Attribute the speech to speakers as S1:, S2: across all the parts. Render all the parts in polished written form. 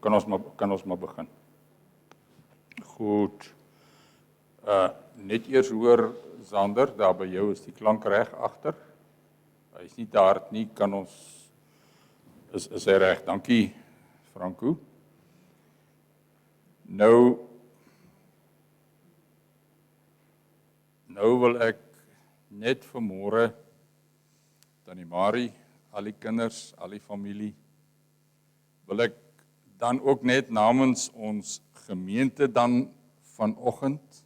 S1: Kan ons maar begin. Goed. Net eers hoor, Sander, daar by jou is die klank reg agter. Hy is nie te hard nie, kan ons, is hy reg. Dankie, Franco. Nou wil ek net vanmôre Tannie Marie, al die kinders, al die familie, wil ek dan ook net namens ons gemeente dan vanoggend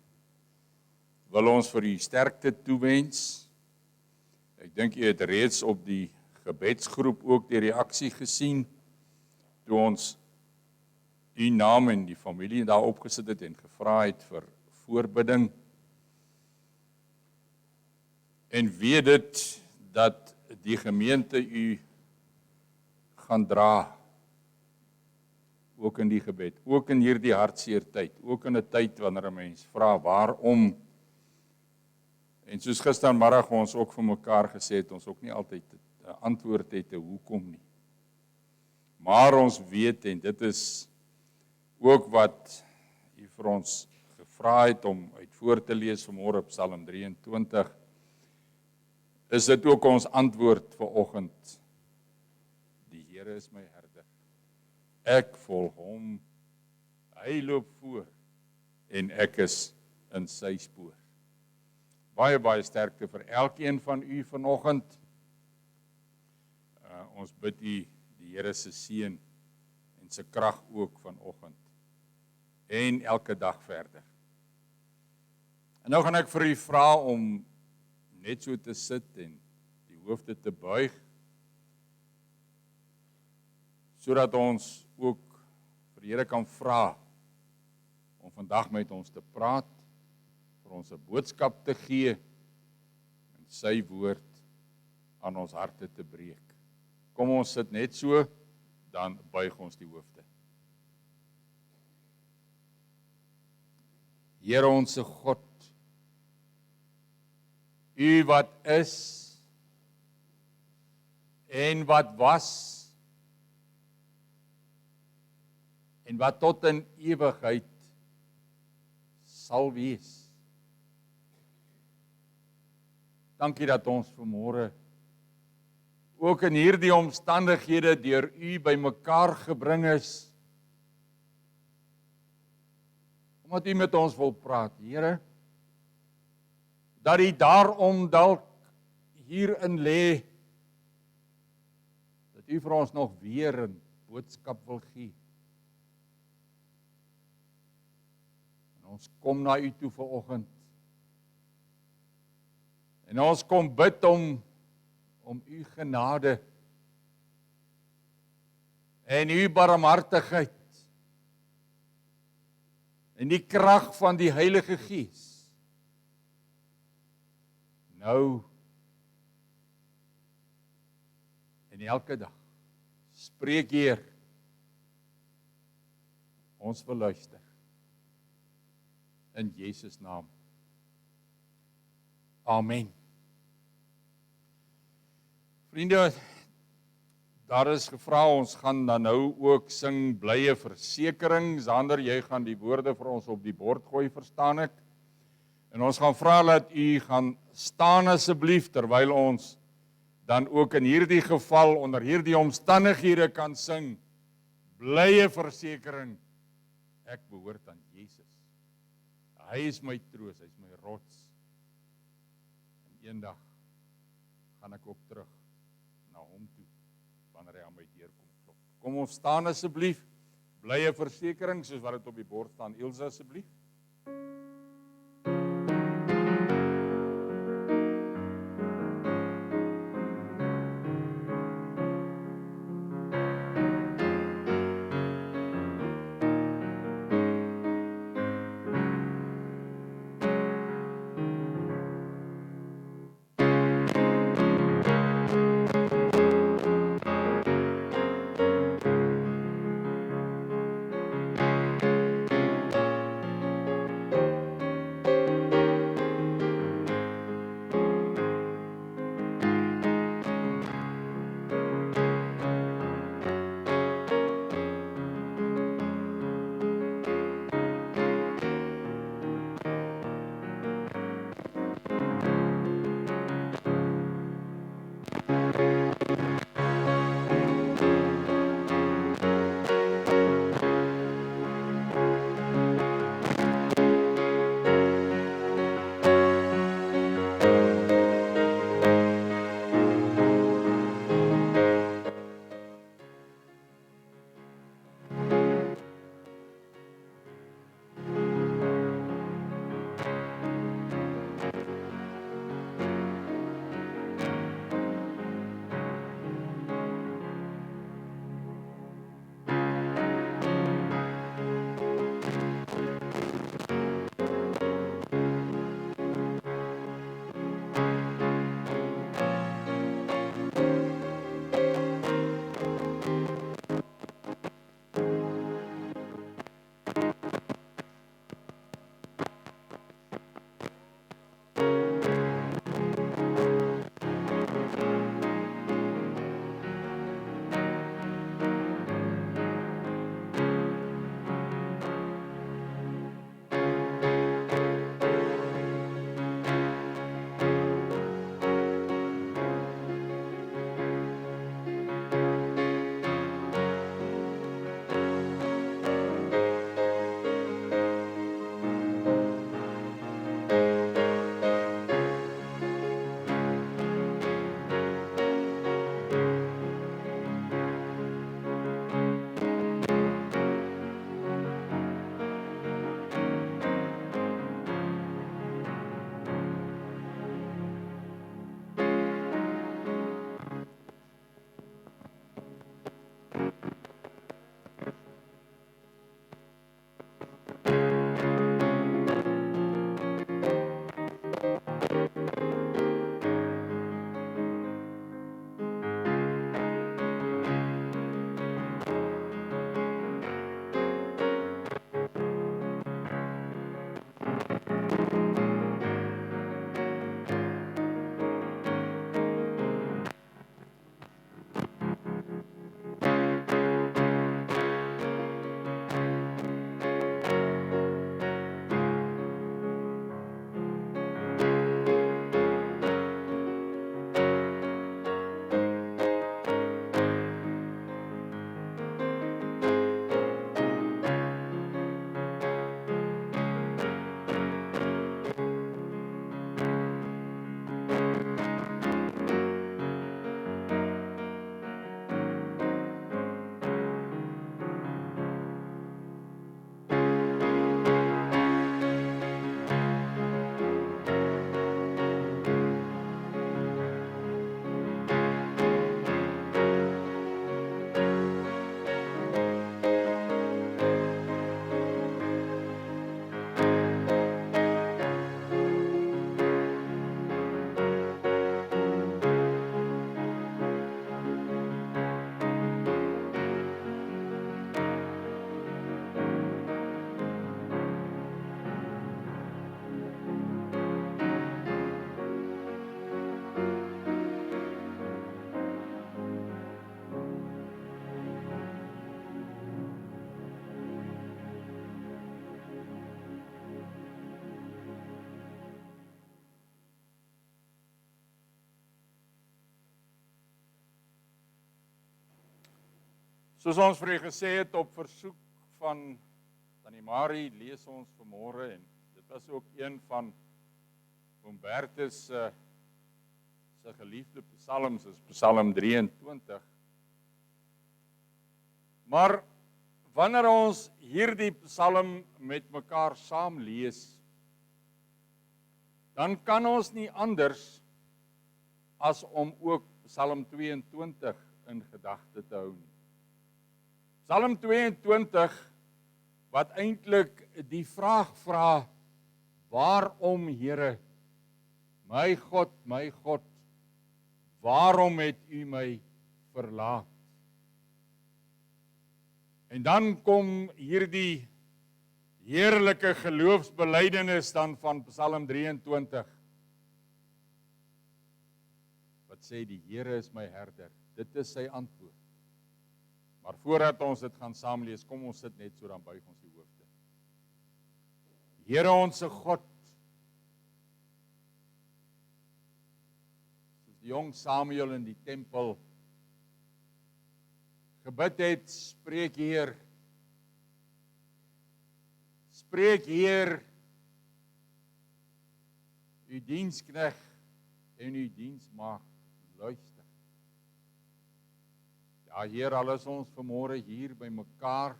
S1: wil ons vir u sterkte toewens. Ek dink u het reeds op die gebedsgroep ook die reaksie gesien toe ons u naam en die familie daar opgesit het en gevra het vir voorbidding. En weet dit dat die gemeente u gaan dra, ook in die gebed, ook in hierdie hartseer tyd, ook in 'n tyd wanneer 'n mens vra waarom. En soos gistermiddag ons ook vir mekaar gesê het, ons ook nie altyd 'n antwoord het te hoekom nie. Maar ons weet, en dit is ook wat u vir ons gevra het om uit voor te lees vanmôre op Psalm 23, is dit ook ons antwoord vanoggend. Die Here is my herder. Ek volg hom. Hy loop voor en ek is in sy spoor. Baie sterkte vir elkeen van u vanoggend. Ons bid u die Here se seën en se krag ook vanoggend en elke dag verder. En nou gaan ek vir u vra om net so te sit en die hoofde te buig, sodat ons ook vir die Here kan vra om vandag met ons te praat, vir ons 'n boodskap te gee en sy woord aan ons harte te breek. Kom ons sit net so, dan buig ons die hoofde. Here onse God, u wat is en wat was en wat tot in ewigheid sal wees. Dankie dat ons vanmôre ook in hierdie omstandighede deur u bymekaar gebring is, omdat u met ons wil praat, Here, dat u daarom dalk hierin lê, dat u vir ons nog weer 'n boodskap wil gee. En ons kom na u toe vanoggend. En ons kom bid om u genade en u barmhartigheid en die krag van die Heilige Gees. Nou en elke dag. Spreek, Heer. Ons wil luister. In Jesus naam. Amen. Vriende, daar is gevra, ons gaan dan nou ook sing blye versekering. Sander, jy gaan die woorde vir ons op die bord gooi, verstaan ek. En ons gaan vra dat u gaan staan asseblief, terwyl ons dan ook in hierdie geval, onder hierdie omstandighede kan sing, blye versekering, ek behoort aan Jesus. Hy is my troos, hy is my rots. En eendag gaan ek ook terug na hom toe, wanneer hy aan my deur kom klop. Kom ons staan asseblief, blye versekering, soos wat dit op die bord staan. Ilse asseblief. Soos ons vir u gesê het op versoek van Tannie Marie, lees ons vanmôre en dit was ook een van oom Bertus se geliefde psalms, is Psalm 23. Maar wanneer ons hierdie psalm met mekaar saam lees, dan kan ons nie anders as om ook Psalm 22 in gedagte te hou nie. Psalm 22 wat eintlik die vraag vra: waarom, Here, my God, waarom het U my verlaat? En dan kom hierdie heerlike geloofsbelydenis dan van Psalm 23. Wat sê die Here is my herder. Dit is sy antwoord. Maar voordat ons dit gaan saam lees, kom ons sit net so, dan buig ons die hoofde. Here onsse God, soos die jong Samuel in die tempel gebid het, spreek Heer, u diensknegt en u diensmaagd luister. Ja, Heer, al is ons vanmôre hier by mekaar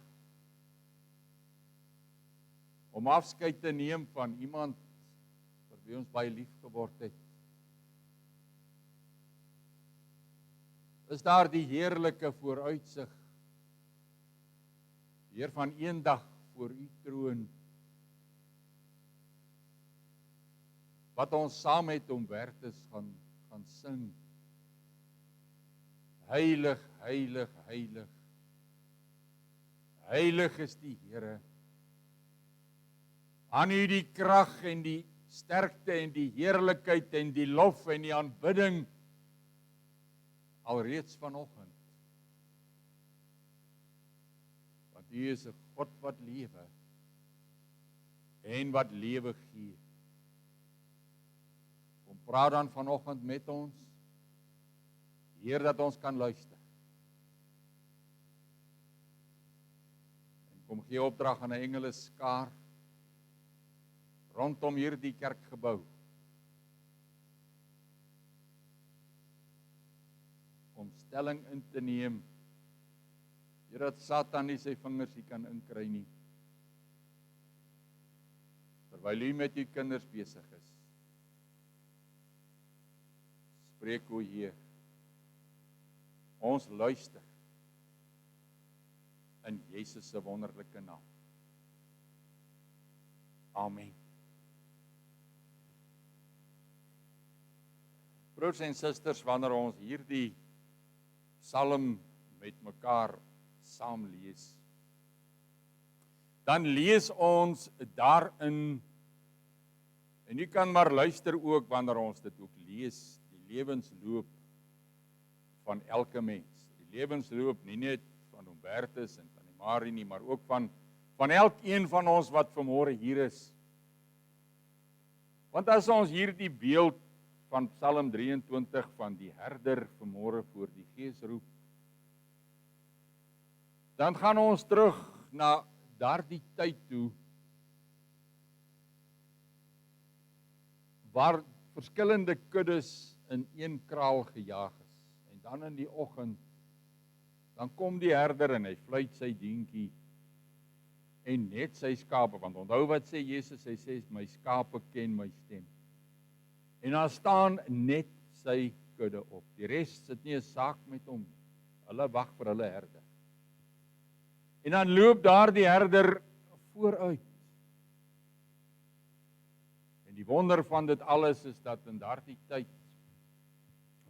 S1: om afskeid te neem van iemand vir wie ons baie lief geword het, is daar die heerlike vooruitsig, Heer, van eendag voor u troon, wat ons saam met oom Bertus gaan sing. Heilig, heilig, heilig, heilig is die Here. Aan u die krag en die sterkte en die heerlikheid en die lof en die aanbidding alreeds vanoggend. Want u is 'n God wat lewe en wat lewe gee. Kom praat dan vanoggend met ons, Heer, dat ons kan luister. En kom gee opdrag aan 'n engeleskaar rondom hierdie kerkgebou. Om stelling in te neem, Heer, dat Satan nie sy vingers hier kan inkry nie, terwyl u met u kinders besig is. Spreek o Heer, ons luister in Jesus se wonderlike naam. Amen. Broers en susters, wanneer ons hierdie psalm met mekaar saam lees, dan lees ons daarin, en u kan maar luister ook wanneer ons dit ook lees, die lewensloop van elke mens. Die lewensloop nie net van oom Bertus en Tannie Marie nie, maar ook van elkeen van ons wat vanmôre hier is. Want as ons hierdie beeld van Psalm 23 van die herder vanmôre voor die Gees roep, dan gaan ons terug na daardie tyd toe, waar verskillende kuddes in een kraal gejaag is. En dan in die oggend, dan kom die herder en hy fluit sy dientjie en net sy skape, want onthou wat sê Jesus, hy sê, my skape ken my stem. En dan staan net sy kudde op. Die res sit nie 'n saak met hom nie. Hulle wag vir hulle herder. En dan loop daar die herder vooruit. En die wonder van dit alles is dat in daardie tyd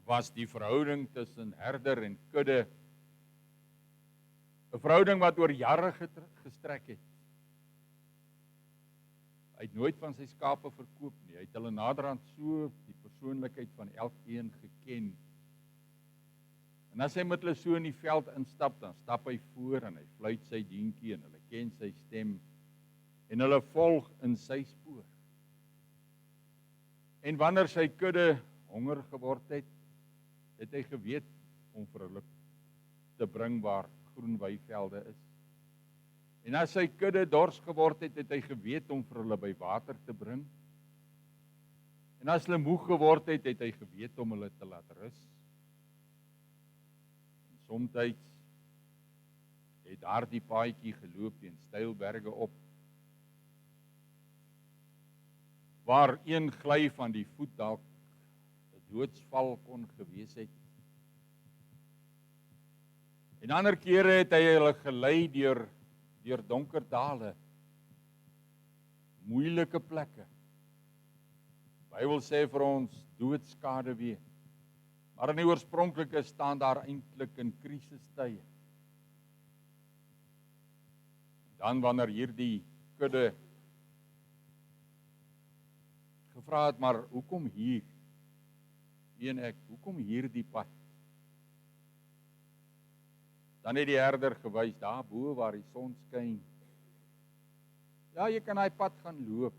S1: was die verhouding tussen herder en kudde 'n verhouding wat oor jare gestrek het. Hy het nooit van sy skape verkoop nie. Hy het hulle naderhand so die persoonlikheid van elkeen geken. En as hy met hulle so in die veld instap, dan stap hy voor en hy fluit sy dientjie en hulle ken sy stem en hulle volg in sy spoor. En wanneer sy kudde honger geword het, het hy geweet om vir hulle te bring waar groen weivelde is. En as sy kudde dors geword het, het hy geweet om vir hulle by water te bring. En as hulle moeg geword het, het hy geweet om hulle te laat rus. En somtyds het daardie paadjie geloop teen steil berge op, waar een gly van die voet dalk 'n doodsval kon gewees het. En ander kere het hy hulle gelei deur donker dale, moeilike plekke. Die Bybel sê vir ons doodskade weer. Maar in die oorspronklike staan daar eintlik in krisistye. Dan wanneer hierdie kudde gevra het, maar hoekom hier? Wie en ek, hoekom hierdie pad? Dan het die herder gewys, daar bo waar die son skyn. Ja, jy kan daai pad gaan loop.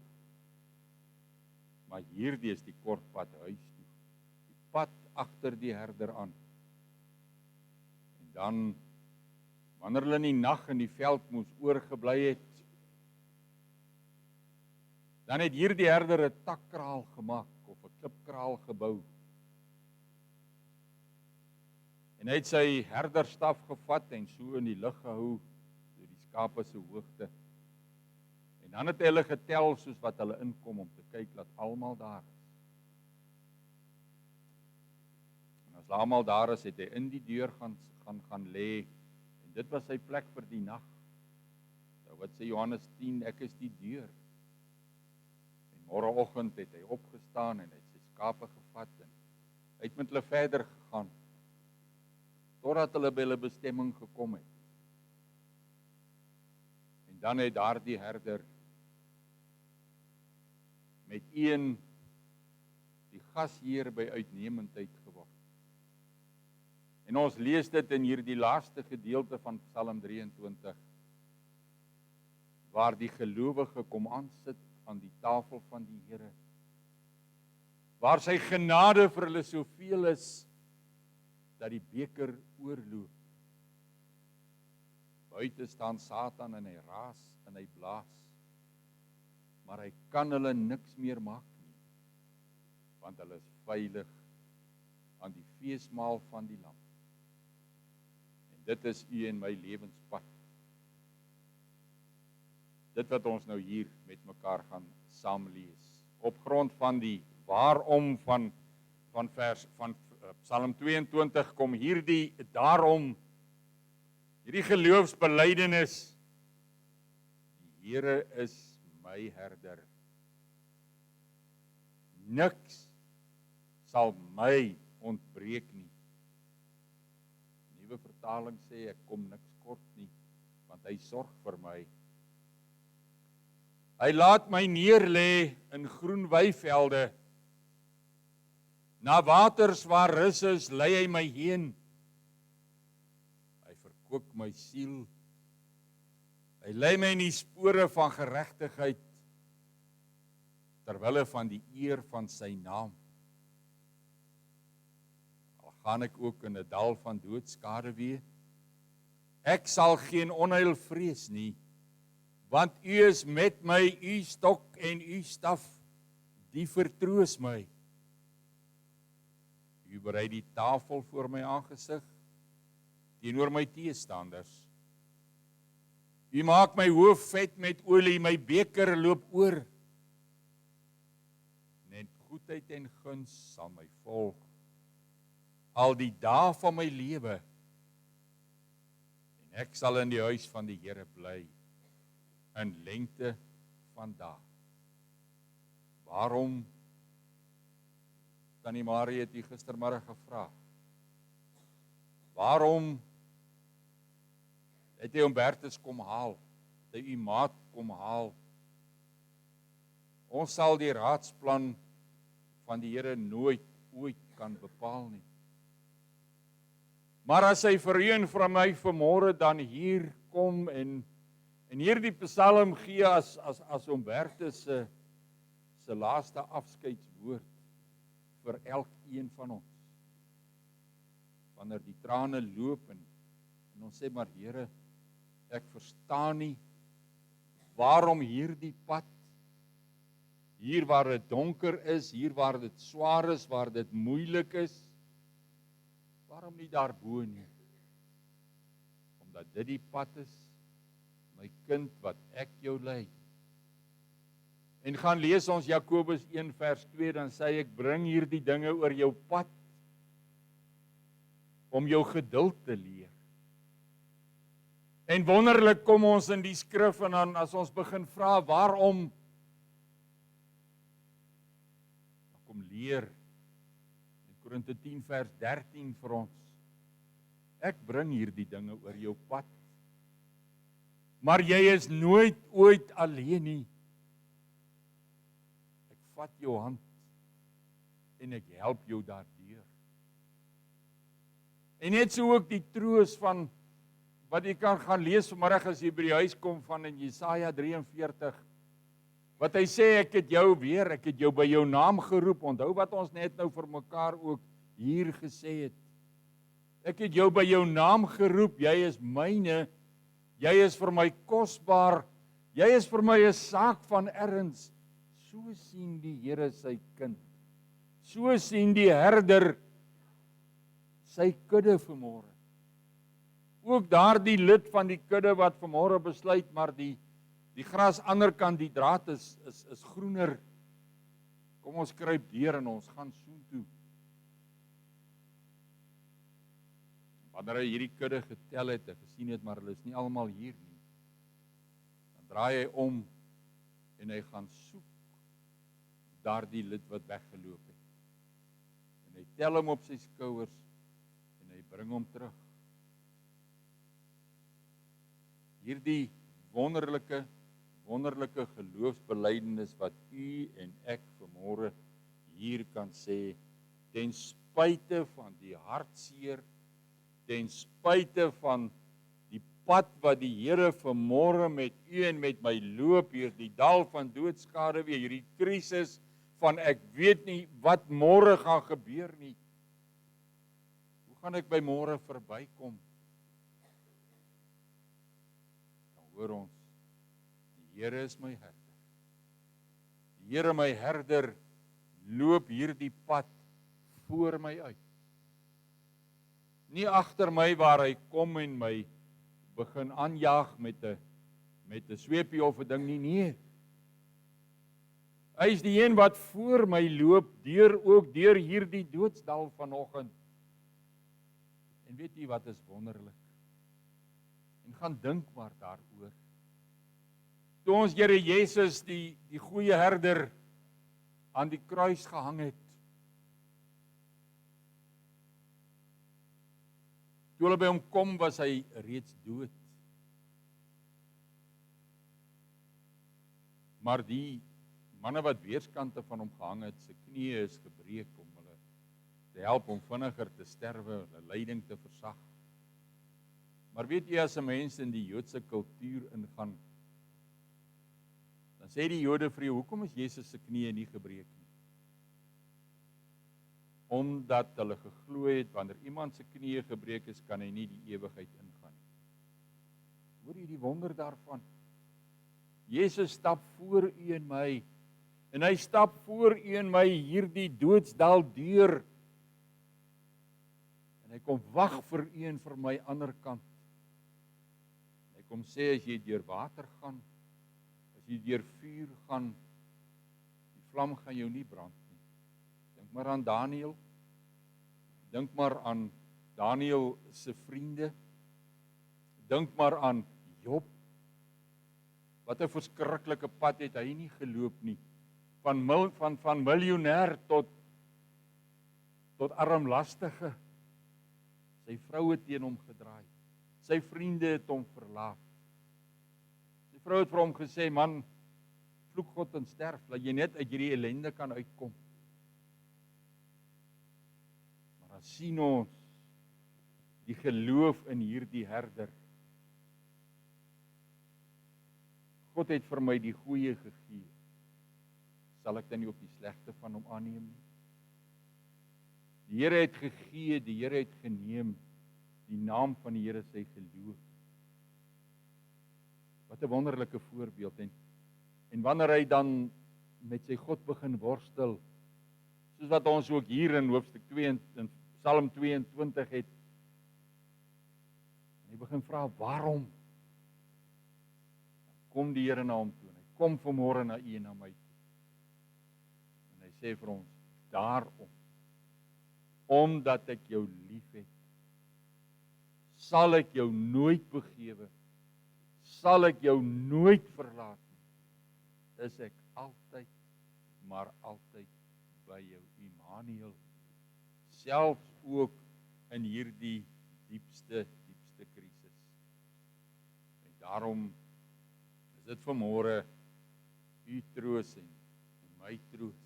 S1: Maar hierdie is die kort pad huis toe. Die pad agter die herder aan. En dan, wanneer hulle in die nag in die veld moes oorgebly het, dan het hierdie herder 'n takkraal gemaak of 'n klipkraal gebou. En hy het sy herderstaf gevat en so in die lug gehou, so die skape se hoogte. En dan het hy hulle getel soos wat hulle inkom om te kyk dat almal daar is. En as almal daar is, het hy in die deur gaan lê. En dit was sy plek vir die nag. Nou wat sê Johannes 10, ek is die deur. En môreoggend het hy opgestaan en hy het sy skape gevat en hy het met hulle verder gegaan, totdat hulle by hulle bestemming gekom het. En dan het daardie herder met een die gasheer by uitnemendheid geword. En ons lees dit in hierdie laaste gedeelte van Psalm 23, waar die gelowige kom aansit aan die tafel van die Here, waar sy genade vir hulle soveel is, dat die beker oorloop. Buite staan Satan en hy raas en hy blaas, maar hy kan hulle niks meer maak nie, want hulle is veilig aan die feesmaal van die Lam. En dit is u en my lewenspad. Dit wat ons nou hier met mekaar gaan saam lees, op grond van die waarom van Psalm 22 kom hierdie daarom, hierdie geloofsbelydenis, die Here is my herder. Niks sal my ontbreek nie. Nuwe vertaling sê ek kom niks kort nie, want hy sorg vir my. Hy laat my neerlê in groen weivelde. Na waters waar rus is, lei hy my heen. Hy verkoop my siel. Hy lei my in die spore van geregtigheid, terwille van die eer van sy naam. Al gaan ek ook in 'n dal van doodskade wees, ek sal geen onheil vrees nie, want u is met my, u stok en u staf, die vertroos my. U berei die tafel voor my aangesig, teenoor my teestanders. U maak my hoof vet met olie, my beker loop oor. Net goedheid en guns sal my volg, al die dae van my lewe, en ek sal in die huis van die Here bly, in lengte van dae. Waarom? Tannie Marie het u gistermiddag gevra. Waarom het hy Humbertus kom haal? Het hy u maat kom haal? Ons sal die raadsplan van die Here nooit ooit kan bepaal nie. Maar as hy vir u en vir my vanmôre dan hier kom en hierdie Psalm gee as Humbertus se laaste afskeidswoord vir elkeen van ons. Wanneer die trane loop en En ons sê maar, Here, ek verstaan nie, waarom hierdie pad, hier waar dit donker is, hier waar dit swaar is, waar dit moeilik is, waarom nie daarbo nie? Omdat dit die pad is, my kind, wat ek jou lei. En gaan lees ons Jakobus 1 vers 2, dan sê ek bring hierdie dinge oor jou pad, om jou geduld te leer. En wonderlik kom ons in die skrif, en dan as ons begin vra, waarom? Dan kom leer, in Korinte 10 vers 13 vir ons, ek bring hierdie dinge oor jou pad, maar jy is nooit ooit alleen nie. Ek vat jou hand, en ek help jou daardeur. En net so ook die troos van, wat jy kan gaan lees vanmiddag as jy by die huis kom van in Jesaja 43, wat hy sê, ek het jou weer, ek het jou by jou naam geroep, onthou wat ons net nou vir mekaar ook hier gesê het. Ek het jou by jou naam geroep, jy is myne, jy is vir my kosbaar, jy is vir my 'n saak van erns. So sien die Here sy kind. So sien die herder sy kudde vanmôre. Ook daardie lid van die kudde wat vanmôre besluit, maar die gras ander kant, die draad is groener. Kom ons kruip deur en ons gaan soontoe. Wanneer hy hierdie kudde getel het en gesien het, maar hulle is nie almal hier nie, dan draai hy om en hy gaan soek daardie lid wat weggeloop het. En hy tel hom op sy skouers en hy bring hom terug. Hierdie wonderlike geloofsbelijdenis wat u en ek vanmôre hier kan sê, ten spyte van die hartseer, ten spyte van die pad wat die Here vanmôre met u en met my loop, hier die dal van doodskade, weer hierdie krisis van ek weet nie wat môre gaan gebeur nie. Hoe gaan ek by môre verbykom? Dan hoor ons, die Here is my herder. Die Here my herder loop hierdie pad voor my uit. Nie agter my waar hy kom en my begin aanjaag met 'n sweepie of 'n ding nie, nee. Hy is die een wat voor my loop, ook deur hierdie doodsdal vanoggend. En weet jy wat is wonderlik? En gaan dink maar daaroor. Toe ons Here Jesus, die goeie herder, aan die kruis gehang het, toe hulle by hom kom, was hy reeds dood. Maar die manne wat weerskante van hom gehang het, sy knieë is gebreek om hulle te help om vinniger te sterwe, hulle lyding te versag. Maar weet jy, as 'n mens in die Joodse kultuur ingaan, dan sê die Jode vir jou, hoekom is Jesus se knieë nie gebreek nie? Omdat hulle geglo het, wanneer iemand se knieë gebreek is, kan hy nie die ewigheid ingaan nie. Hoor jy die wonder daarvan? Jesus stap voor u en my, en hy stap voor u en my hierdie doodsdal deur, en hy kom wag vir u en vir my ander kant. Hy kom sê, as jy deur water gaan, as jy deur vuur gaan, die vlam gaan jou nie brand nie. Dink maar aan Daniël, dink maar aan Daniël se vriende, dink maar aan Job. Wat 'n verskriklike pad het hy nie geloop nie, van miljonair tot armlastige. Sy vrou het teen hom gedraai, sy vriende het hom verlaat. Sy vrou het vir hom gesê, man, vloek God en sterf, laat jy net uit hierdie ellende kan uitkom. Maar dan sien ons die geloof in hierdie herder. God het vir my die goeie gegee. Sal ek dan nie ook die slegte van hom aanneem nie? Die Here het gegee, die Here het geneem. die naam van die Here sy geloof. Wat 'n wonderlike voorbeeld. En wanneer hy dan met sy God begin worstel, soos wat ons ook hier in hoofstuk 2 in Psalm 22 het, en hy begin vra, waarom? Kom die Here na hom toe, en hy kom vanmôre na u en na my toe. En hy sê vir ons, daarom, omdat ek jou lief het, sal ek jou nooit begewe, sal ek jou nooit verlaat nie, is ek altyd, maar altyd by jou, Immanuel, selfs ook in hierdie diepste krisis. En daarom is dit vanmôre u troos en my troos.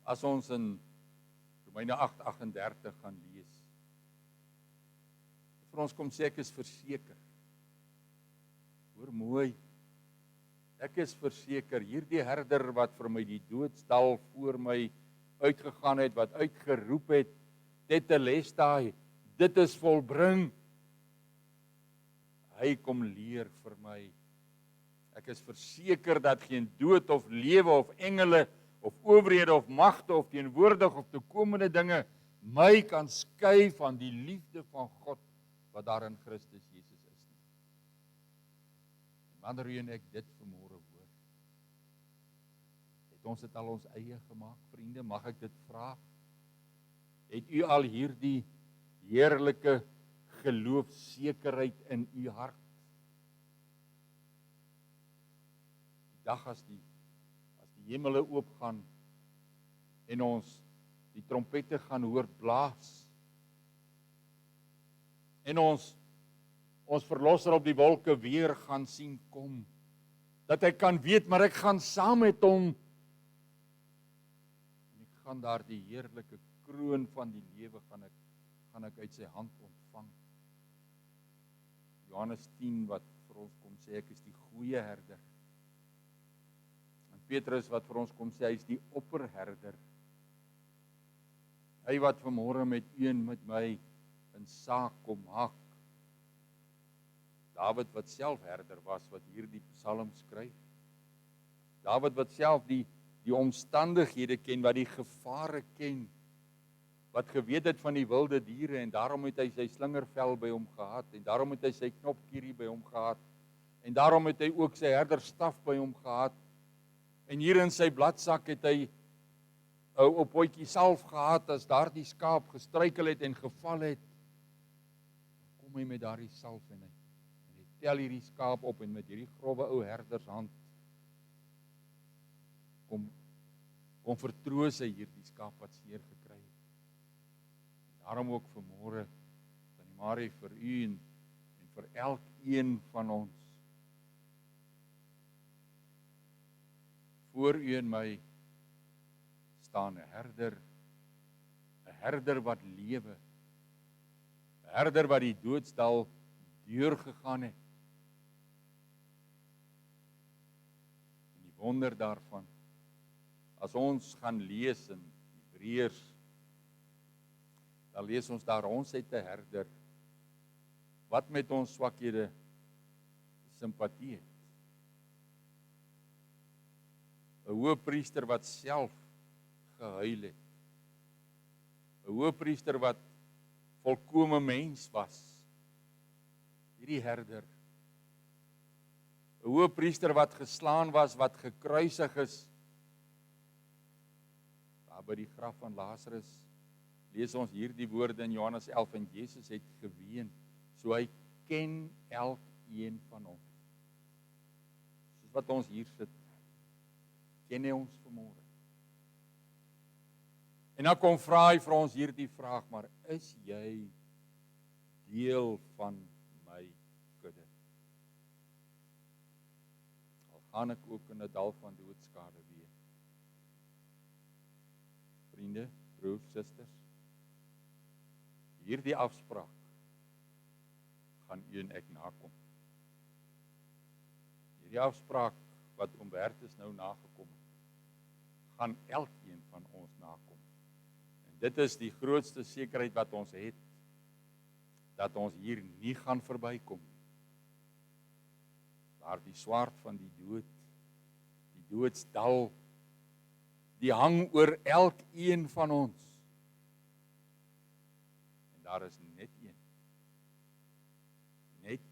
S1: As ons in Romeine 8:38 gaan lees, vir ons kom sê ek is verseker. Hoor mooi, ek is verseker, hierdie herder wat vir my die doodsdal voor my uitgegaan het, wat uitgeroep het, tetelestai, dit is volbring. Hy kom leer vir my. Ek is verseker dat geen dood of lewe of engele of owerhede of magte of teenwoordig of toekomende dinge my kan skei van die liefde van God wat daar in Christus Jesus is nie. En wanneer u en ek dit vanmôre hoor, het ons dit al ons eie gemaak, vriende, mag ek dit vra? Het u al hierdie heerlike geloofsekerheid in u hart? Die dag as die hemele oopgaan en ons die trompette gaan hoor blaas en ons verlosser op die wolke weer gaan sien kom, dat ek kan weet, maar ek gaan saam met hom en ek gaan daar die heerlike kroon van die lewe gaan ek uit sy hand ontvang. Johannes 10 wat vir ons kom sê, ek is die goeie herder. En Petrus wat vir ons kom sê, hy is die opperherder. Hy wat vanmôre met u en met my in saak kom maak. Dawid wat self herder was, wat hierdie psalm skryf. Dawid wat self die omstandighede ken, wat die gevare ken, wat geweet het van die wilde diere, en daarom het hy sy slingervel by hom gehad, en daarom het hy sy knopkierie by hom gehad, en daarom het hy ook sy herderstaf by hom gehad, en hier in sy bladsak het hy 'n opotjie salf gehad, as daardie skaap gestruikel het en geval het, kom hy met daardie salf en hy tel hierdie skaap op, en met hierdie grove ou herdershand kom vertroos hy hierdie skaap wat seer gekry het. Daarom ook vanmôre, Tannie Marie, vir u en vir elkeen van ons, voor u en my staan 'n herder wat lewe, 'n herder wat die doodsdal deurgegaan het. En die wonder daarvan, as ons gaan lees in Hebreërs, dan lees ons daar, ons het 'n herder wat met ons swakhede simpatie het. 'n Hoëpriester wat self gehuil het. 'n Hoëpriester wat volkome mens was. Hierdie herder. 'n Hoëpriester wat geslaan was, wat gekruisig is. Daar by die graf van Lazarus lees ons hierdie woorde in Johannes 11, en Jesus het geween, so hy ken elkeen van ons. Soos wat ons hier sit, ken hy ons vanmôre. En dan kom vra hy vir ons hierdie vraag, maar is jy deel van my kudde? Al gaan ek ook in 'n dal van doodskade wees. Vriende, broers, susters, hierdie afspraak gaan u en ek nakom. Hierdie afspraak wat oom Bertus nou nagekom het, gaan elkeen van ons nakom. En Dit is die grootste sekerheid wat ons het, dat ons hier nie gaan verbykom nie. Daar die swaard van die dood, die doodsdal, die hang oor elkeen van ons. En daar is net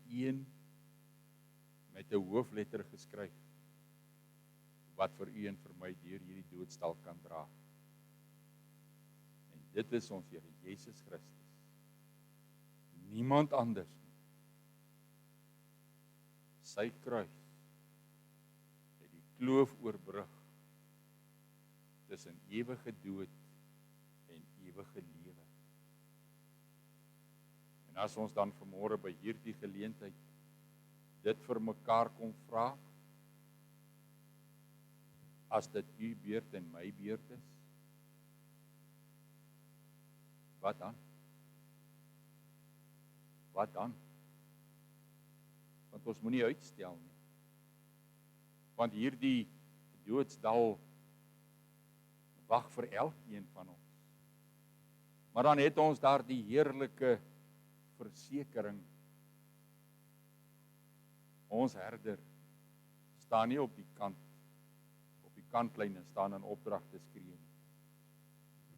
S1: een met 'n hoofletter geskryf, wat vir u en vir my deur hierdie doodsdal kan dra. En dit is ons Here Jesus Christus. Niemand anders nie. Sy kruis het die kloof oorbrug tussen ewige dood en ewige lewe. En as ons dan vanmôre by hierdie geleentheid dit vir mekaar kom vra, as dit u beurt en my beurt is, wat dan? Wat dan? Want ons moenie uitstel nie. Want hierdie doodsdal wag vir elkeen van ons. Maar dan het ons daar die heerlike versekering. Ons herder staan nie op die kantlyn en staan in opdrag te skree nie.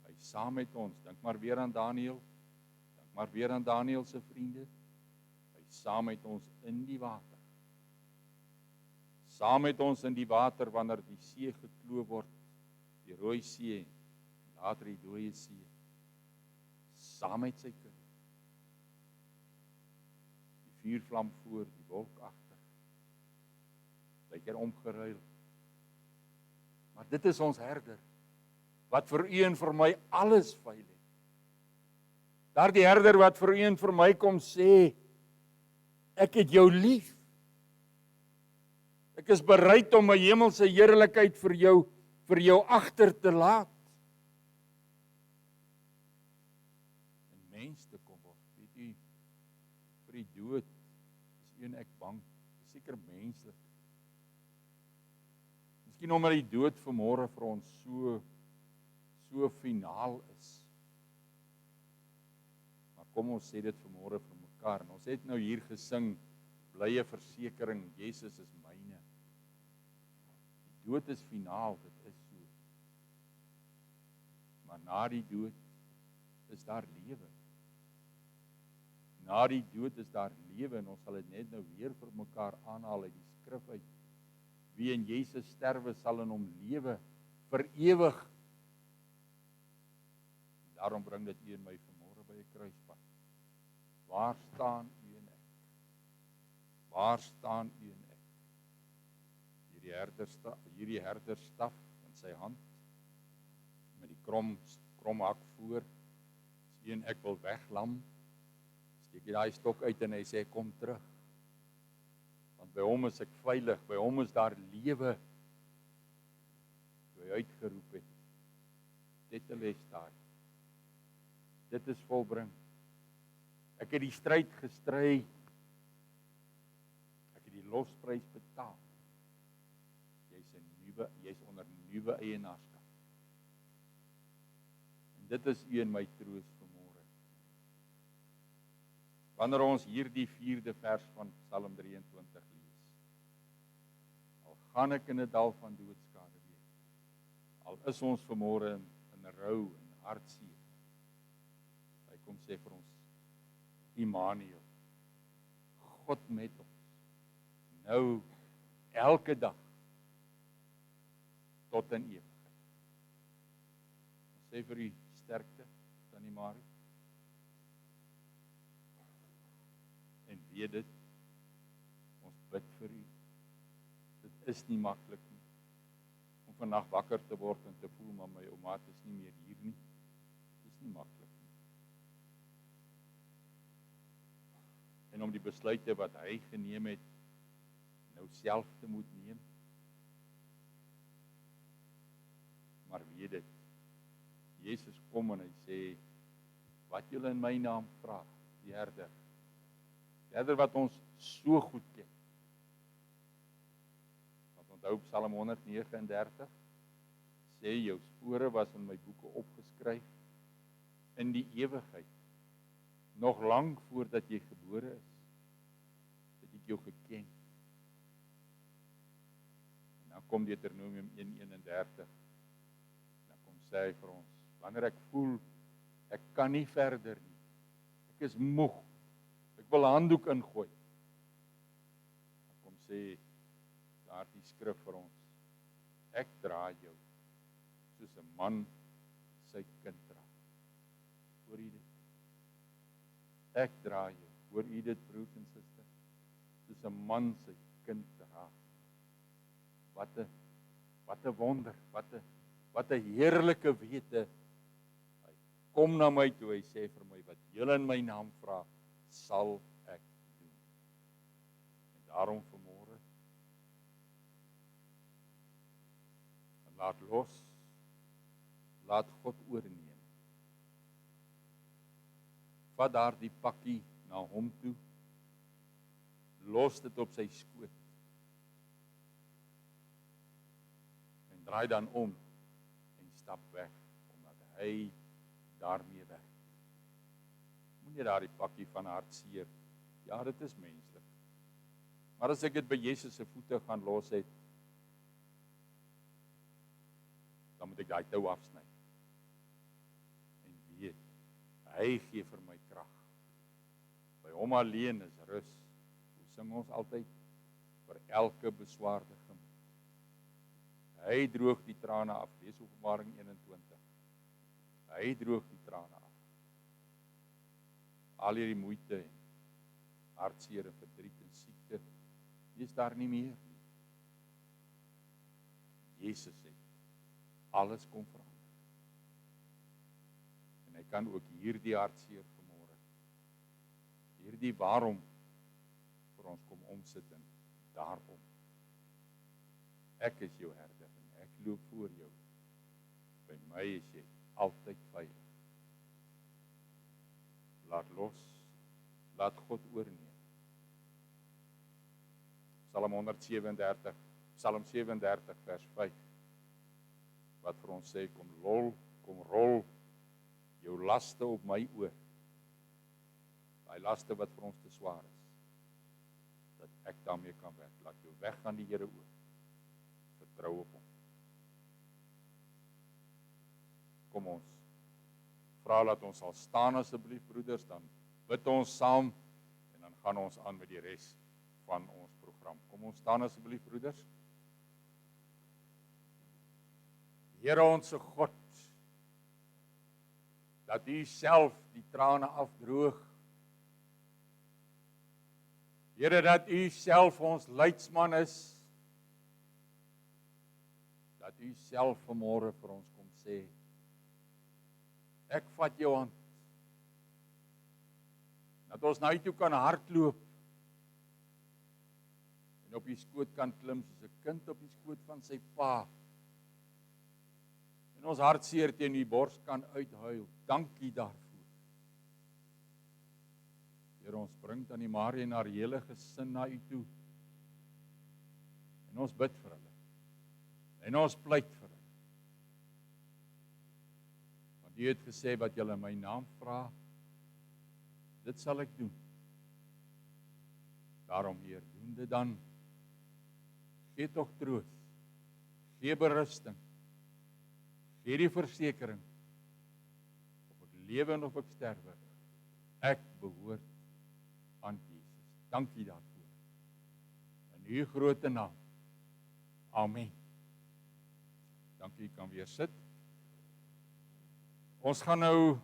S1: Hy is saam met ons. Dink maar weer aan Daniël. Dink maar weer aan Daniël se vriende. Hy is saam met ons in die water. Saam met ons in die water wanneer die see gekloof word, die Rooi See, later die Dooie See. Saam met sy kudde. Die vuurvlam voor, die wolk agter. Lekker omgeruil. Maar dit is ons herder, wat vir u en vir my alles veil het. Daardie herder wat vir u en vir my kom sê, ek het jou lief. Ek is bereid om my hemelse heerlikheid vir jou agter te laat. En mens te kom word, weet u, vir die dood is u en ek bang, seker menslik. Miskien omdat die dood vanmôre vir ons so finaal is. Maar kom ons sê dit vanmôre vir mekaar. En ons het nou hier gesing, blye versekering, Jesus is myne. Die dood is finaal, dit is so. Maar na die dood is daar lewe. Na die dood is daar lewe, en ons sal dit net nou weer vir mekaar aanhaal uit die skrif uit. Wie in Jesus sterwe sal in hom lewe vir ewig. Daarom bring dit u en my vanmôre by 'n kruispunt. Waar staan u en ek? Waar staan u en ek? Hierdie herderstaf in sy hand, met die krom hak voor. As u en ek wil weglam, steek hy daai stok uit en hy sê kom terug. Want by hom is ek veilig, by hom is daar lewe. Toe hy uitgeroep het, tetelestai. Dit is volbring. Ek het die stryd gestry. Ek het die losprys betaal. Jy's onder nuwe eienaarskap. En dit is u en my troos vanmôre. Wanneer ons hierdie 4de vers van Psalm 23 lees. Al gaan ek in 'n dal van doodskade wees. Al is ons vanmôre in rou en hartseer. Hy kom sê vir ons, Immanuel, God met ons. Nou elke dag tot in ewigheid. Ons sê vir u sterkte, Tannie Marie. En weet dit, ons bid vir u. Dit is nie maklik nie. Om vannag wakker te word en te voel, maar my ouma is nie meer hier nie. Dit is nie maklik nie. En om die besluite wat hy geneem het, nou self te moet neem. Maar weet dit, Jesus kom en hy sê, wat julle in my naam vra, die herder wat ons so goed ken. Want onthou Psalm 139, sê jou spore was in my boeke opgeskryf, in die ewigheid, nog lank voordat jy gebore is, het ek jou geken. En dan kom Deuteronomium 1:31, dan kom sê hy vir ons, wanneer ek voel, ek kan nie verder nie, ek is moeg, ek wil 'n handdoek ingooi, dan kom sê daardie skrif vir ons, ek dra jou, soos 'n man sy kind dra. Hoor jy dit? Ek dra jou, hoor jy dit, broers en susters, soos 'n man sy kind dra. Wat 'n wonder, wat 'n heerlike wete. Hy kom na my toe, hy sê vir my, wat julle in my naam vra, sal ek doen. En daarom vanmôre, laat los, laat God oorneem. Vat daardie pakkie na hom toe, los dit op sy skoot, en draai dan om, en stap weg, omdat hy daarmee weg. Moenie daardie pakkie van hartseer, ja, dit is menslik, maar as ek dit by Jesus se voete gaan los het, dan moet ek daai tou afsny, en weet, hy gee vir my krag. By hom alleen is rus. Hoe sing ons altyd? Vir elke beswaarde gemoed. Hy droog die trane af. Lees Openbaring 21. Hy droog die trane af. Al hierdie moeite en hartseer en verdriet en siekte, die is daar nie meer nie. Jesus het alles kom verander. En hy kan ook hierdie hartseer vanmôre, hierdie waarom vir ons kom omsit en daarom. Ek is jou herder en ek loop voor jou. By my is jy altyd veilig. Laat los, laat God oorneem. Psalm 37 vers 5, wat vir ons sê, kom rol jou laste op my oor. Daai laste wat vir ons te swaar is, dat ek daarmee kan werk. Laat jou weg aan die Here oor. Vertrou op hom. Kom ons, vra dat ons sal staan asseblief broeders, dan bid ons saam, en dan gaan ons aan met die res van ons program. Kom ons staan asseblief broeders. Here onsse God, dat U self die trane afdroog. Here, dat U self ons leidsman is. Dat U self vanmôre vir ons kom sê, ek vat jou hand. Dat ons na U toe kan hardloop en op U skoot kan klim soos 'n kind op die skoot van sy pa. En ons hartseer teen U bors kan uithuil. Dankie daarvoor. Here, ons bring dan die Marie en haar hele gesin na U toe. En ons bid vir hulle. En ons pleit vir hulle. Want U het gesê wat julle in my naam vra, dit sal ek doen. Daarom, Heer, doen dit dan. Gee tog troos. Gee berusting. Gee die versekering. Of ek lewe en of ek sterwe, ek behoort aan Jesus. Dankie daarvoor. In U groot naam. Amen. Dankie, jy kan weer sit. Ons gaan nou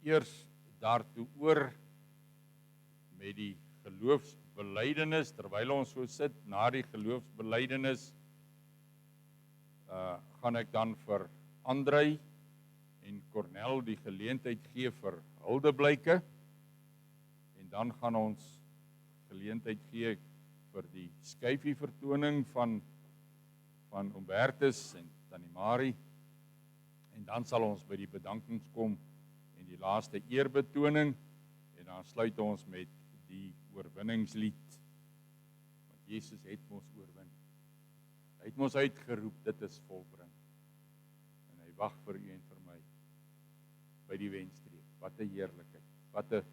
S1: eers daartoe oor met die geloofsbelijdenis. Terwyl ons so sit, na die geloofsbelijdenis, gaan ek dan vir Andrei en Cornel die geleentheid gee vir huldeblyke, en dan gaan ons geleentheid gee vir die skyfie vertoning van Humbertus en Tannie Marie, en dan sal ons by die bedankings kom en die laaste eerbetoning, en dan sluit ons met die oorwinningslied, want Jesus het ons oorwin. Hy het ons uitgeroep, dit is volbring, en hy wag vir u en vir my by die wenstreep. Wat 'n heerlikheid, wat 'n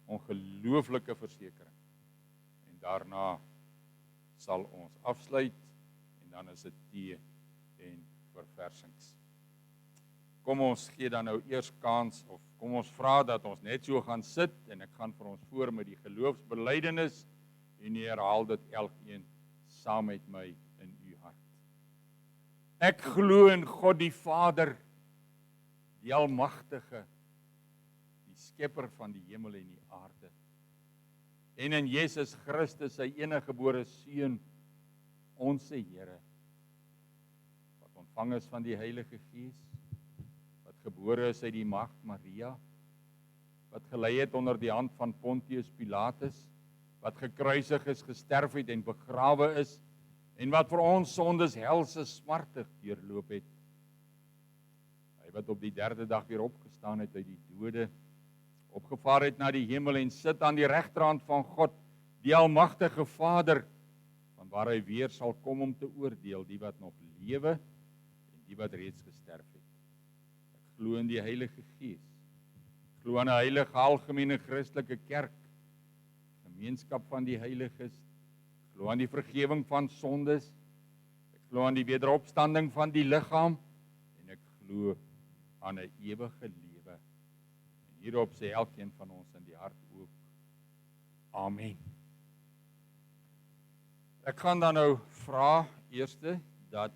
S1: ongelooflike versekering. En daarna sal ons afsluit en dan is dit tee en verversings. Kom ons gee dan nou eers kans, of kom ons vra dat ons net so gaan sit en ek gaan vir ons voor met die geloofsbelijdenis en u herhaal dit elkeen saam met my in u hart. Ek glo in God die Vader, die Almagtige, die skepper van die hemel en die aarde, en in Jesus Christus, sy eniggebore Seun, ons Here, wat ontvang is van die Heilige Gees, wat gebore is uit die Maagd Maria, wat gelei het onder die hand van Pontius Pilatus, wat gekruisig is, gesterf het en begrawe is, en wat vir ons sondes helse smartig deurloop het. Hy wat op die 3de dag weer opgestaan het uit die dode, opgevaar het na die hemel en sit aan die regterhand van God, die Almagtige Vader, van waar hy weer sal kom om te oordeel die wat nog lewe en die wat reeds gesterf het. Ek glo in die Heilige Gees, ek glo aan 'n heilige algemene Christelike kerk, gemeenskap van die heiliges, ek glo aan die vergewing van sondes, ek glo aan die wederopstanding van die liggaam en ek glo aan 'n ewige lewe. En hierop sê elkeen van ons in die hart ook amen. Ek gaan dan nou vra eerste dat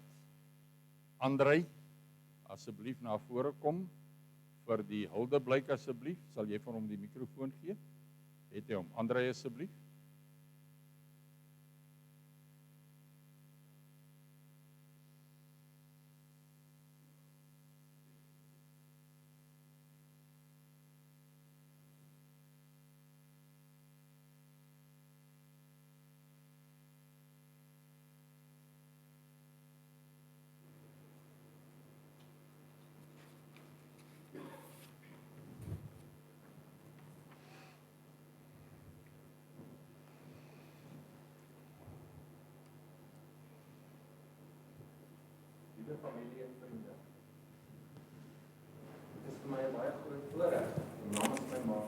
S1: Andrei asseblief na vore kom vir die huldeblyk asseblief. Sal jy vir hom die mikrofoon gee? Het jy hom? Andrei asseblief.
S2: Liewe familie en vriende, dit is vir my 'n baie groot voorreg om namens my ma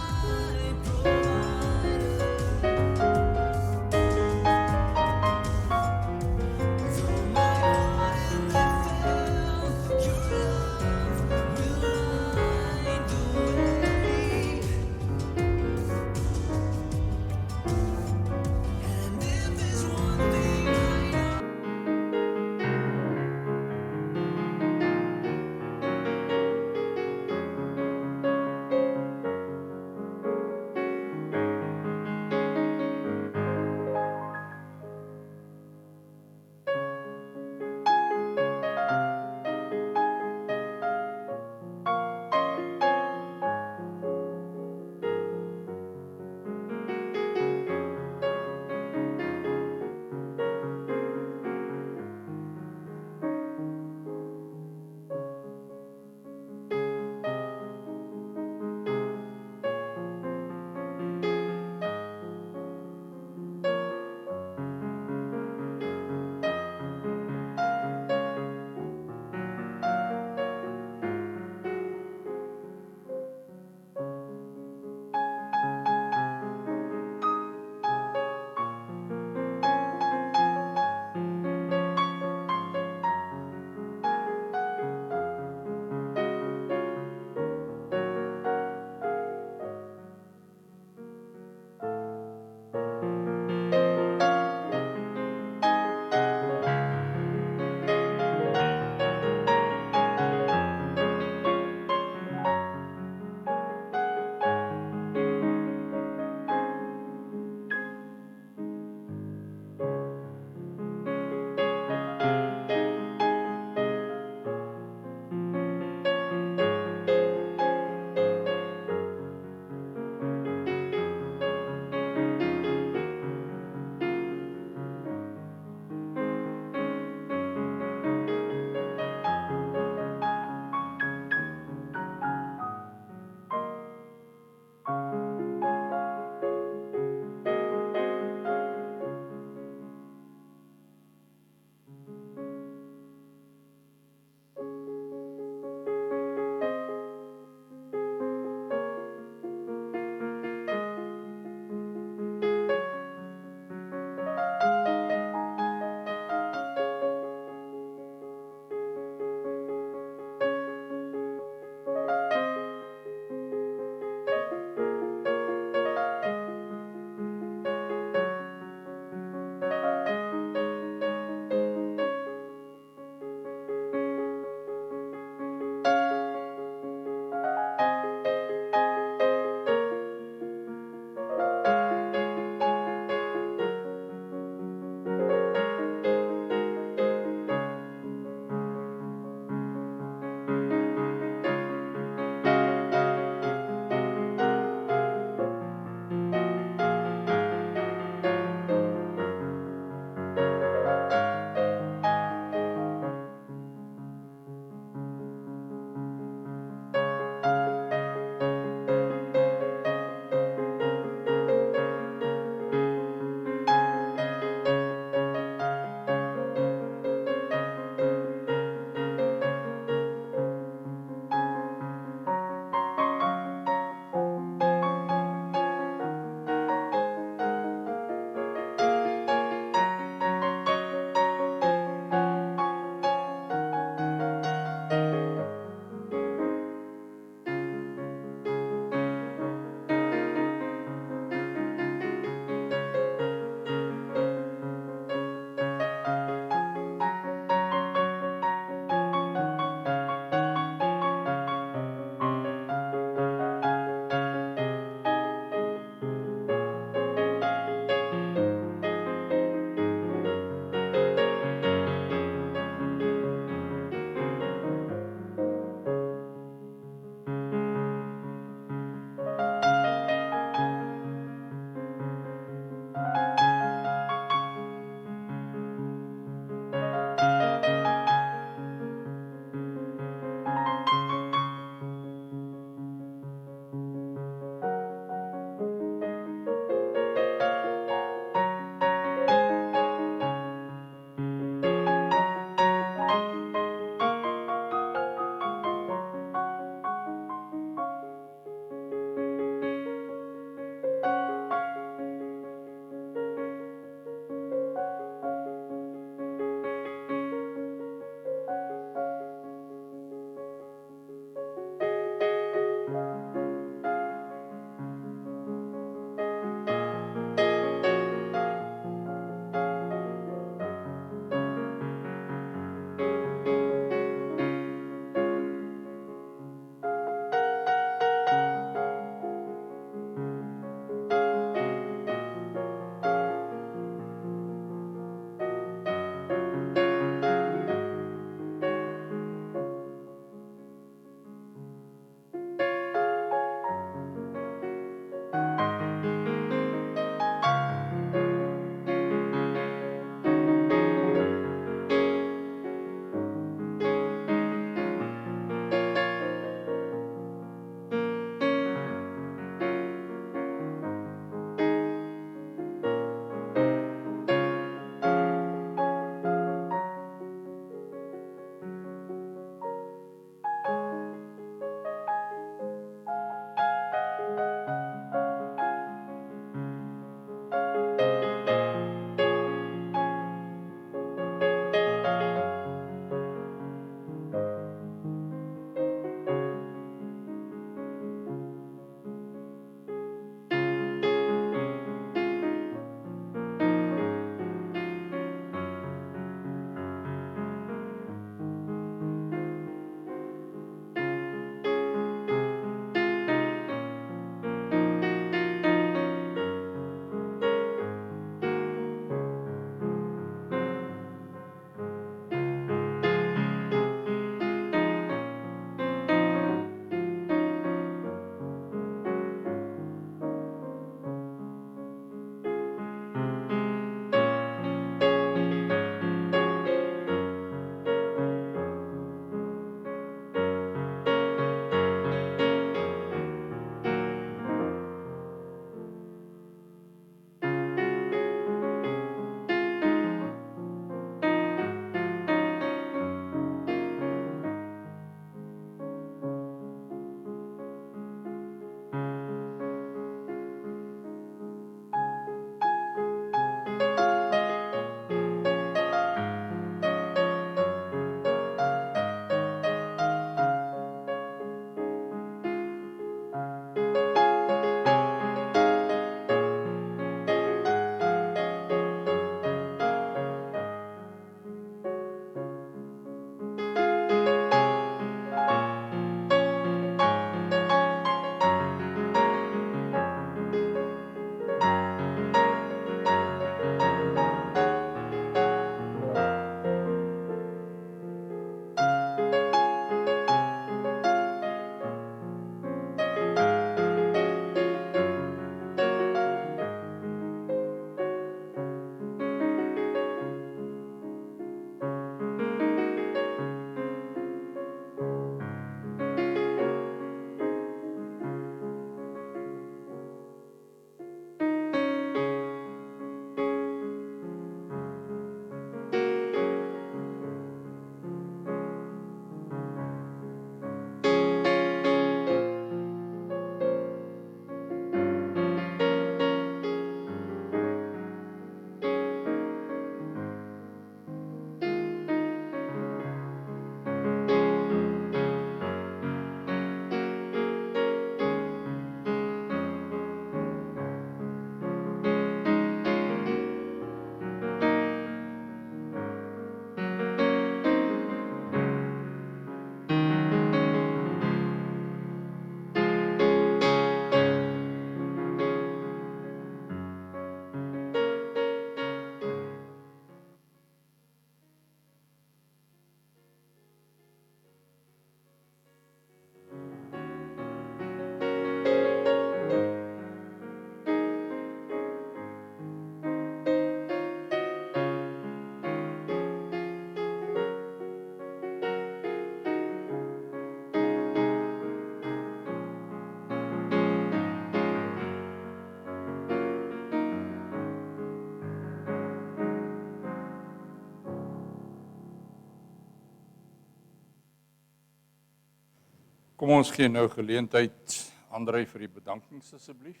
S1: Kom ons gee nou geleentheid André vir die bedankings asseblief.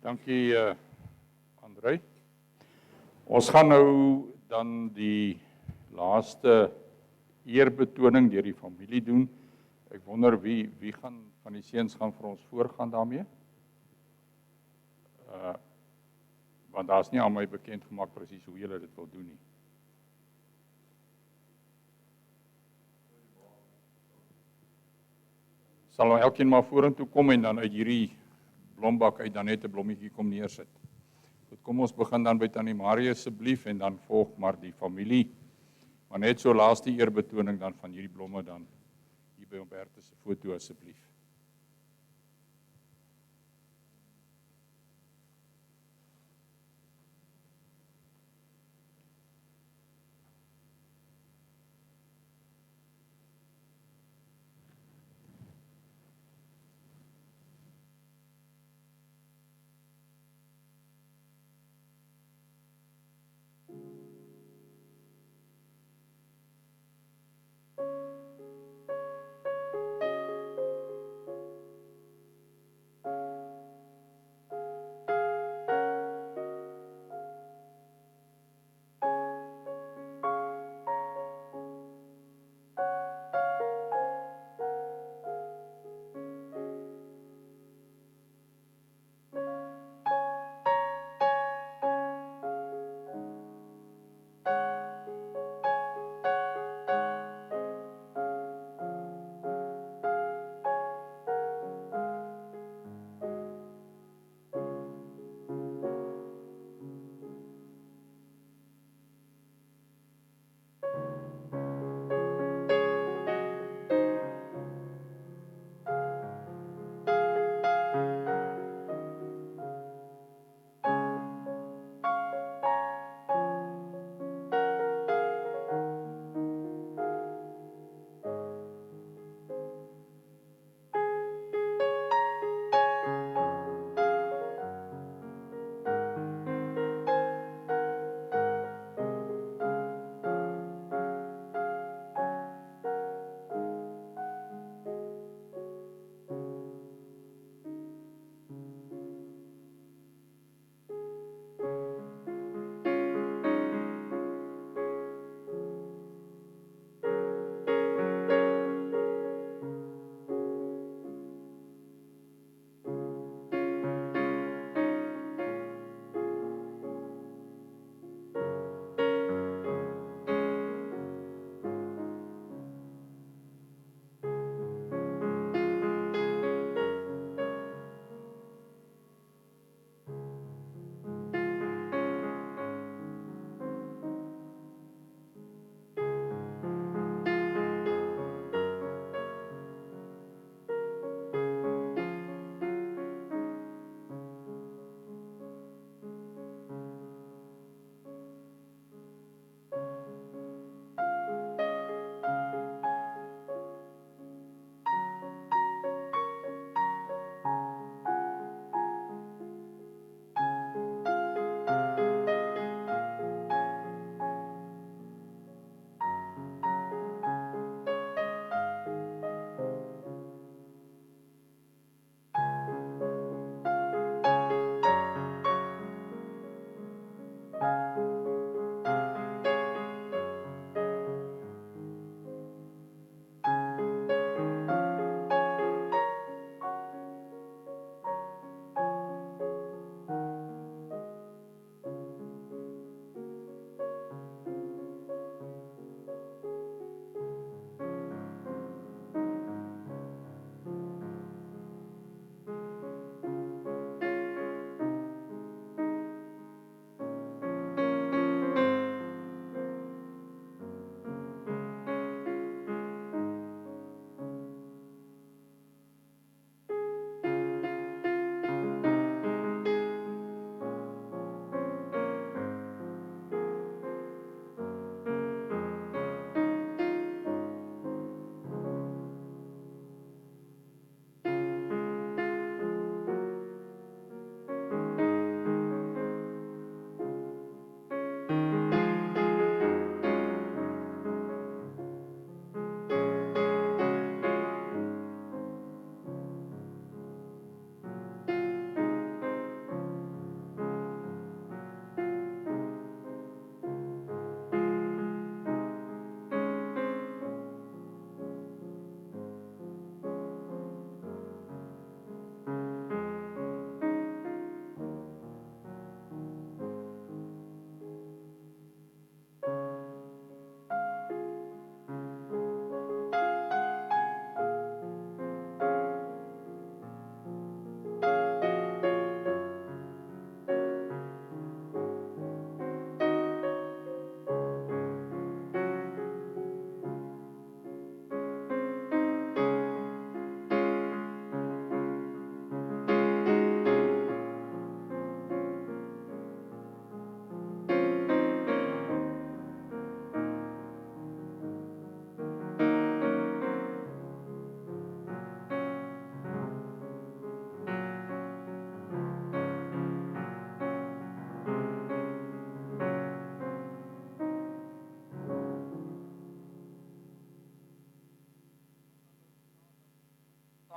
S1: Dankie André. Ons gaan nou dan die laaste eerbetoning deur die familie doen. Ek wonder wie gaan van die seuns gaan vir ons voorgaan daarmee? Want daar's nie aan my bekend gemaak presies hoe julle dit wil doen nie. Sal nou elkeen maar vorentoe kom en dan uit hierdie blombak uit dan net 'n blommetjie kom neersit. Goed, kom ons begin dan by Tannie Marie asseblief en dan volg maar die familie. Maar net so laaste eerbetoning dan van hierdie blomme dan hier by Humbertus se foto asseblief.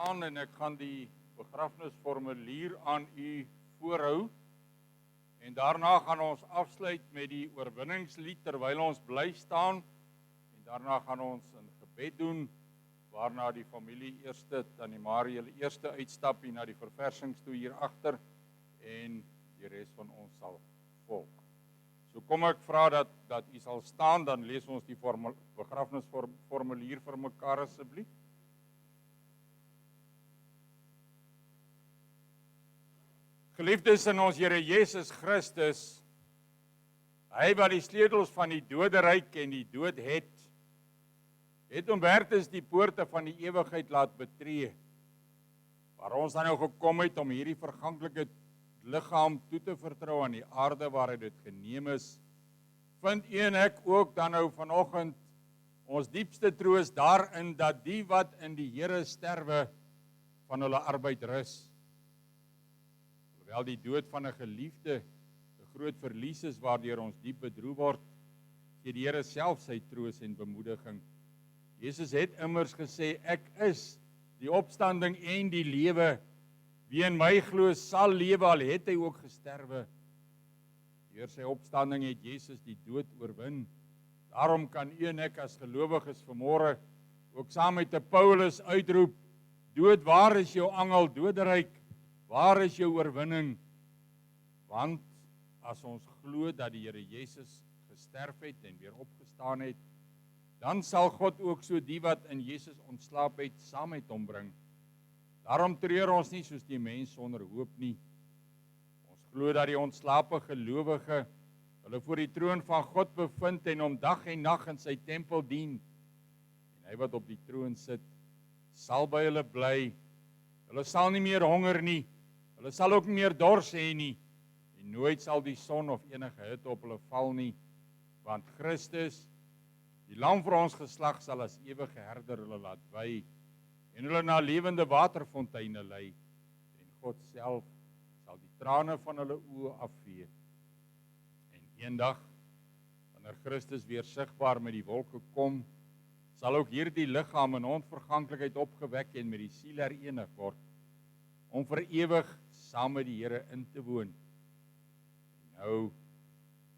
S1: staan en ek gaan die begrafnisformulier aan u voorhou. En daarna gaan ons afsluit met die oorwinningslied terwyl ons bly staan. En daarna gaan ons 'n gebed doen, waarna die familie eerste, Tannie Marie, hulle eerste uitstap hier na die verversings toe hier agter en die res van ons sal volg. So kom ek vra dat u sal staan, dan lees ons die begrafnisformulier vir mekaar asseblief. Geliefdes in ons Here Jesus Christus, hy wat die sleutels van die doderyk en die dood het Humbertus die poorte van die ewigheid laat betree, waar ons dan nou gekom het om hierdie verganklike liggaam toe te vertrou aan die aarde waar hy dit geneem is, vind u en ek ook dan nou vanoggend ons diepste troos daarin dat die wat in die Here sterwe van hulle arbeid rus. Alhoewel die dood van 'n geliefde 'n groot verlies is waardeur ons diep bedroef word, gee die Here self sy troos en bemoediging. Jesus het immers gesê, ek is die opstanding en die lewe. Wie in my glo sal lewe al het hy ook gesterwe. Deur sy opstanding het Jesus die dood oorwin. Daarom kan u en ek as gelowiges vanmôre ook saam met Paulus uitroep, dood, waar is jou angel, doderyk, waar is jou oorwinning? Want as ons glo dat die Here Jesus gesterf het en weer opgestaan het, dan sal God ook so die wat in Jesus ontslaap het, saam met hom bring. Daarom treur ons nie soos die mens sonder hoop nie. Ons glo dat die ontslape gelowige hulle voor die troon van God bevind en hom dag en nag in sy tempel dien. En hy wat op die troon sit, sal by hulle bly. Hulle sal nie meer honger nie, hulle sal ook nie meer dors hê nie, en nooit sal die son of enige hitte op hulle val nie, want Christus, die lam vir ons geslag, sal as ewige herder hulle laat wy en hulle na lewende waterfonteine lei, en God self sal die trane van hulle oë afvee. En eendag, wanneer Christus weer sigbaar met die wolke kom, sal ook hierdie liggaam in onverganklikheid opgewek en met die siel herenig word, om vir ewig saam met die Here in te woon. En nou,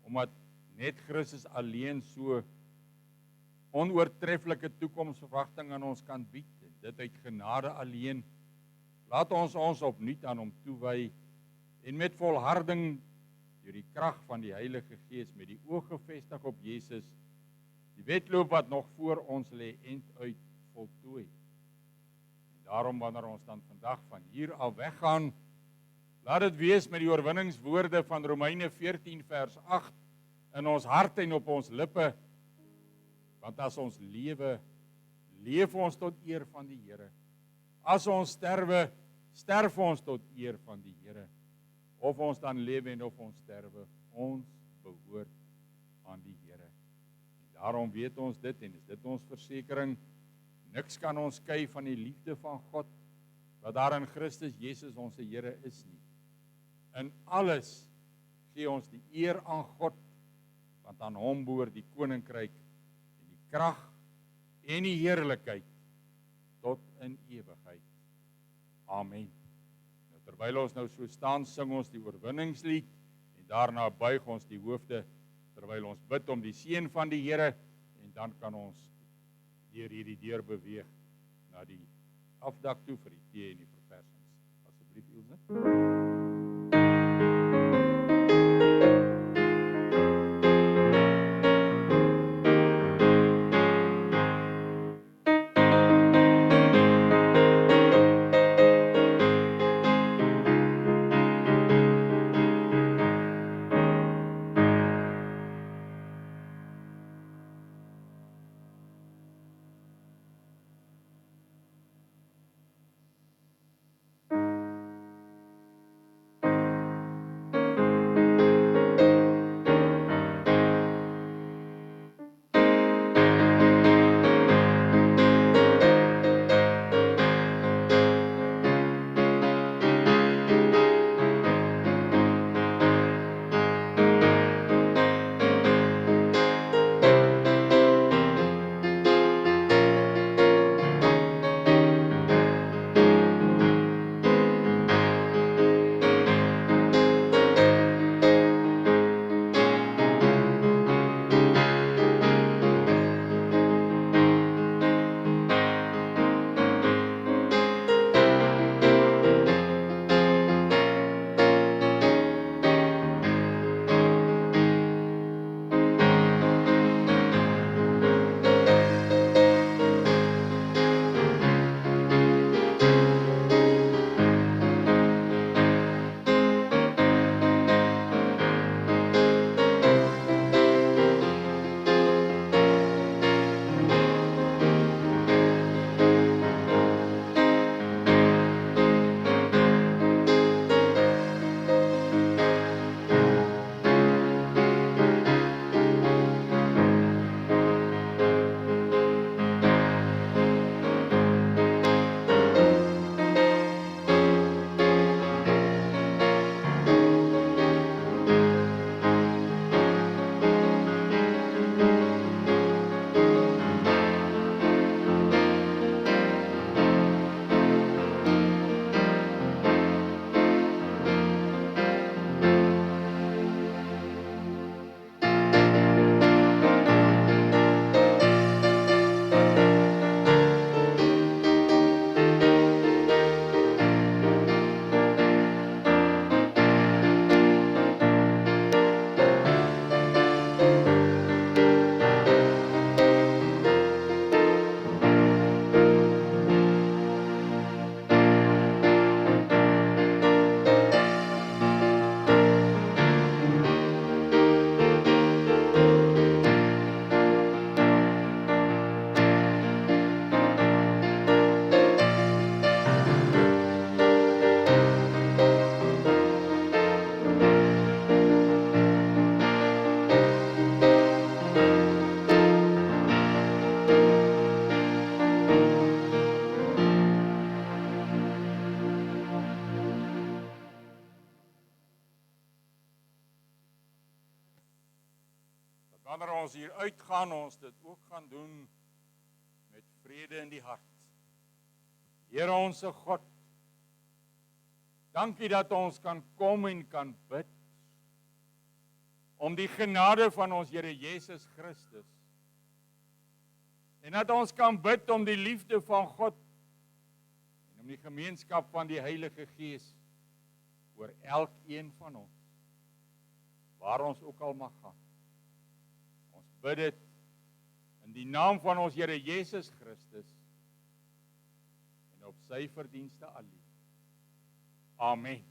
S1: omdat net Christus alleen so onoortreffelike toekomsverwagting aan ons kan bied, en dit uit genade alleen, laat ons opnuut aan hom toewy, en met volharding, deur die krag van die Heilige Gees, met die oog gefestig op Jesus, die wedloop wat nog voor ons lê end uit voltooi. En daarom wanneer ons dan vandag van hier af weggaan, laat dit wees met die oorwinningswoorde van Romeine 14 vers 8 in ons hart en op ons lippe, want as ons lewe, leef ons tot eer van die Here. As ons sterwe, sterf ons tot eer van die Here. Of ons dan lewe en of ons sterwe, ons behoort aan die Here. En daarom weet ons dit en is dit ons versekering, niks kan ons skei van die liefde van God, wat daar in Christus Jesus ons Here is nie. In alles gee ons die eer aan God, want aan hom behoort die koninkryk en die krag en die heerlikheid tot in ewigheid. Amen. Nou, terwyl ons nou so staan, sing ons die oorwinningslied en daarna buig ons die hoofde terwyl ons bid om die seën van die Here, en dan kan ons deur hierdie deur beweeg na die afdak toe vir die tee en die verversings. Asseblief, Ilse. wanneer ons hier uitgaan, ons dit ook gaan doen met vrede in die hart. Here onsse God, dankie dat ons kan kom en kan bid om die genade van ons Here Jesus Christus. En dat ons kan bid om die liefde van God en om die gemeenskap van die Heilige Gees oor elkeen van ons, waar ons ook al mag gaan. Ons bid dit in die naam van ons Here Jesus Christus en op sy verdienste alleen. Amen.